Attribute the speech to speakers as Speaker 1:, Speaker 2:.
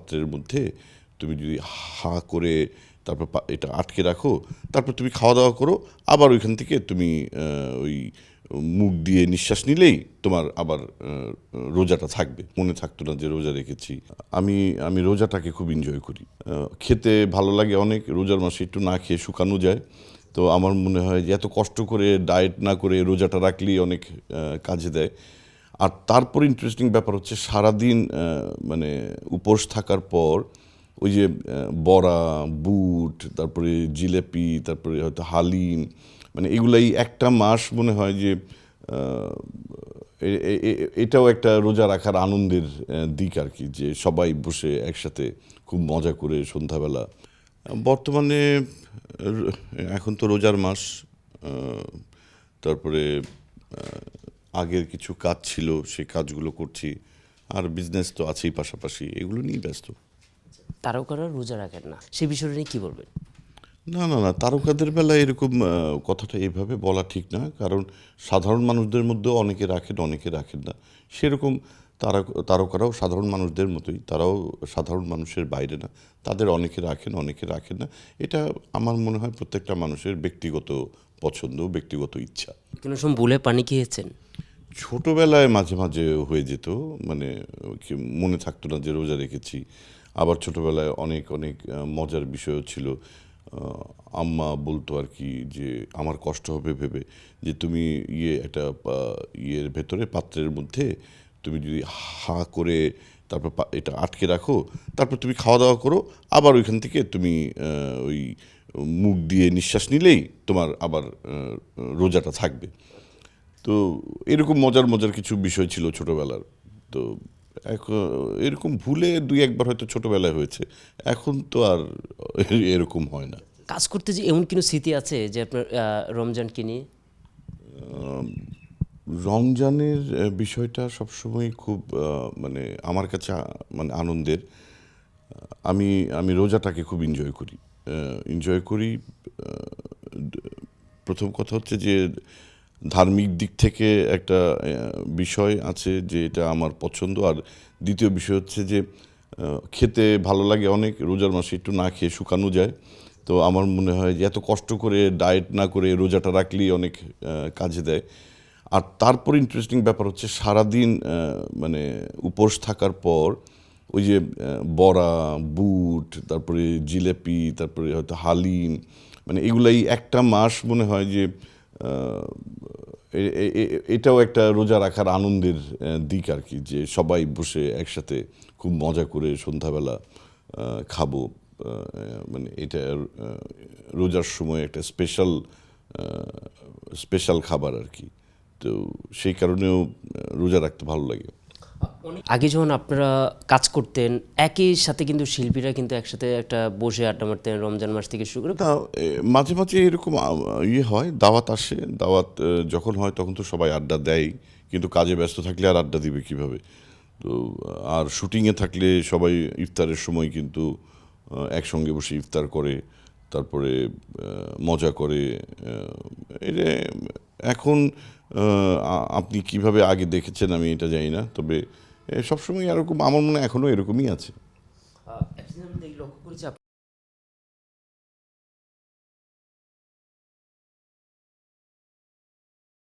Speaker 1: পাত্রের মধ্যে তুমি যদি হাঁ করে তারপর এটা আটকে রাখো, তারপর তুমি খাওয়া দাওয়া করো, আবার ওইখান থেকে তুমি ওই মুখ দিয়ে নিঃশ্বাস নিলেই তোমার আবার রোজাটা থাকবে। মনে থাকতো না যে রোজা রেখেছি। আমি আমি রোজাটাকে খুব এনজয় করি। খেতে ভালো লাগে অনেক। রোজার মাসে একটু না খেয়ে শুকানো যায়। তো আমার মনে হয় যে এত কষ্ট করে ডায়েট না করে রোজাটা রাখলেই অনেক কাজে দেয়। আর তারপর ইন্টারেস্টিং ব্যাপার হচ্ছে সারাদিন মানে উপোস থাকার পর ওই যে বড়া, বুট, তারপরে জিলেপি, তারপরে হয়তো হালিম, মানে এগুলাই একটা মাস মনে হয় যে এটাও একটা রোজা রাখার আনন্দের দিক আর কি, যে সবাই বসে একসাথে খুব মজা করে সন্ধ্যাবেলা। বর্তমানে এখন তো রোজার মাস, তারপরে আগের কিছু কাজ ছিল, সেই কাজগুলো করছি, আর বিজনেস তো আছেই পাশাপাশি, এগুলো নিয়েই ব্যস্ত।
Speaker 2: তারকারা রোজা রাখেন না, সে বিষয়টা নিয়ে কী বলবেন?
Speaker 1: না না না, তারকাদের বেলায় এরকম কথাটা এইভাবে বলা ঠিক না, কারণ সাধারণ মানুষদের মধ্যেও অনেকে রাখেন, অনেকে রাখেন না। সেরকম তারকারাও সাধারণ মানুষদের মতোই, তারাও সাধারণ মানুষের বাইরে না, তাদের অনেকে রাখেন, অনেকে রাখেন না। এটা আমার মনে হয় প্রত্যেকটা মানুষের ব্যক্তিগত পছন্দ, ব্যক্তিগত ইচ্ছা।
Speaker 2: কোনো সময় ভুলে পানি খেয়েছেন?
Speaker 1: ছোটোবেলায় মাঝে মাঝে হয়ে যেত, মানে মনে থাকতো না যে রোজা রেখেছি। আবার ছোটোবেলায় অনেক অনেক মজার বিষয়ও ছিল। আম্মা বলতো আর কি যে আমার কষ্ট হবে ভেবে, যে তুমি একটা ইয়ের ভেতরে পাত্রের মধ্যে তুমি যদি হাঁ করে তারপর এটা আটকে রাখো, তারপর তুমি খাওয়া দাওয়া করো, আবার ওইখান থেকে তুমি ওই মুখ দিয়ে নিঃশ্বাস নিলেই তোমার আবার রোজাটা থাকবে। তো এরকম মজার মজার কিছু বিষয় ছিল ছোটোবেলার। তো এরকম ভুলে দুই একবার হয়তো ছোটোবেলায় হয়েছে, এখন তো আর এরকম হয় না।
Speaker 2: কাজ করতে যে এমন কোনো স্মৃতি আছে যে আপনার রমজানকে নিয়ে?
Speaker 1: রমজানের বিষয়টা সবসময় খুব মানে আমার কাছে মানে আনন্দের। আমি আমি রোজাটাকে খুব এনজয় করি। প্রথম কথা হচ্ছে যে ধার্মিক দিক থেকে একটা বিষয় আছে যে এটা আমার পছন্দ, আর দ্বিতীয় বিষয় হচ্ছে যে খেতে ভালো লাগে অনেক। রোজার মাসে একটু না খেয়ে শুকানো যায়। তো আমার মনে হয় যে এত কষ্ট করে ডায়েট না করে রোজাটা রাখলেই অনেক কাজে দেয়। আর তারপর ইন্টারেস্টিং ব্যাপার হচ্ছে সারাদিন মানে উপোস থাকার পর ওই যে বড়া, বুট, তারপরে জিলেপি, তারপরে হয়তো হালিম, মানে এগুলাই একটা মাস মনে হয় যে এটাও একটা রোজা রাখার আনন্দের দিক আর কি, যে সবাই বসে একসাথে খুব মজা করে সন্ধ্যাবেলা খাবো। মানে এটা রোজার সময় একটা স্পেশাল খাবার আর কি। তো সেই কারণেও রোজা রাখতে ভালো লাগে।
Speaker 2: আগে যখন আপনারা কাজ করতেন একই সাথে, কিন্তু শিল্পীরা কিন্তু একসাথে একটা বসে আড্ডা মারতেন রমজান মাস থেকে শুরু করে।
Speaker 1: তা মাঝে মাঝে এরকম ইয়ে হয়, দাওয়াত আসে, দাওয়াত যখন হয় তখন তো সবাই আড্ডা দেয়, কিন্তু কাজে ব্যস্ত থাকলে আর আড্ডা দিবে কিভাবে? তো আর শুটিংয়ে থাকলে সবাই ইফতারের সময় কিন্তু একসঙ্গে বসে ইফতার করে, তারপরে মজা করে। এটা এখন আপনি কিভাবে আগে দেখেছেন আমি এটা জানি না, তবে সবসময় এরকম আমার মনে হয় এখনও এরকমই আছে।
Speaker 2: লক্ষ্য করেছি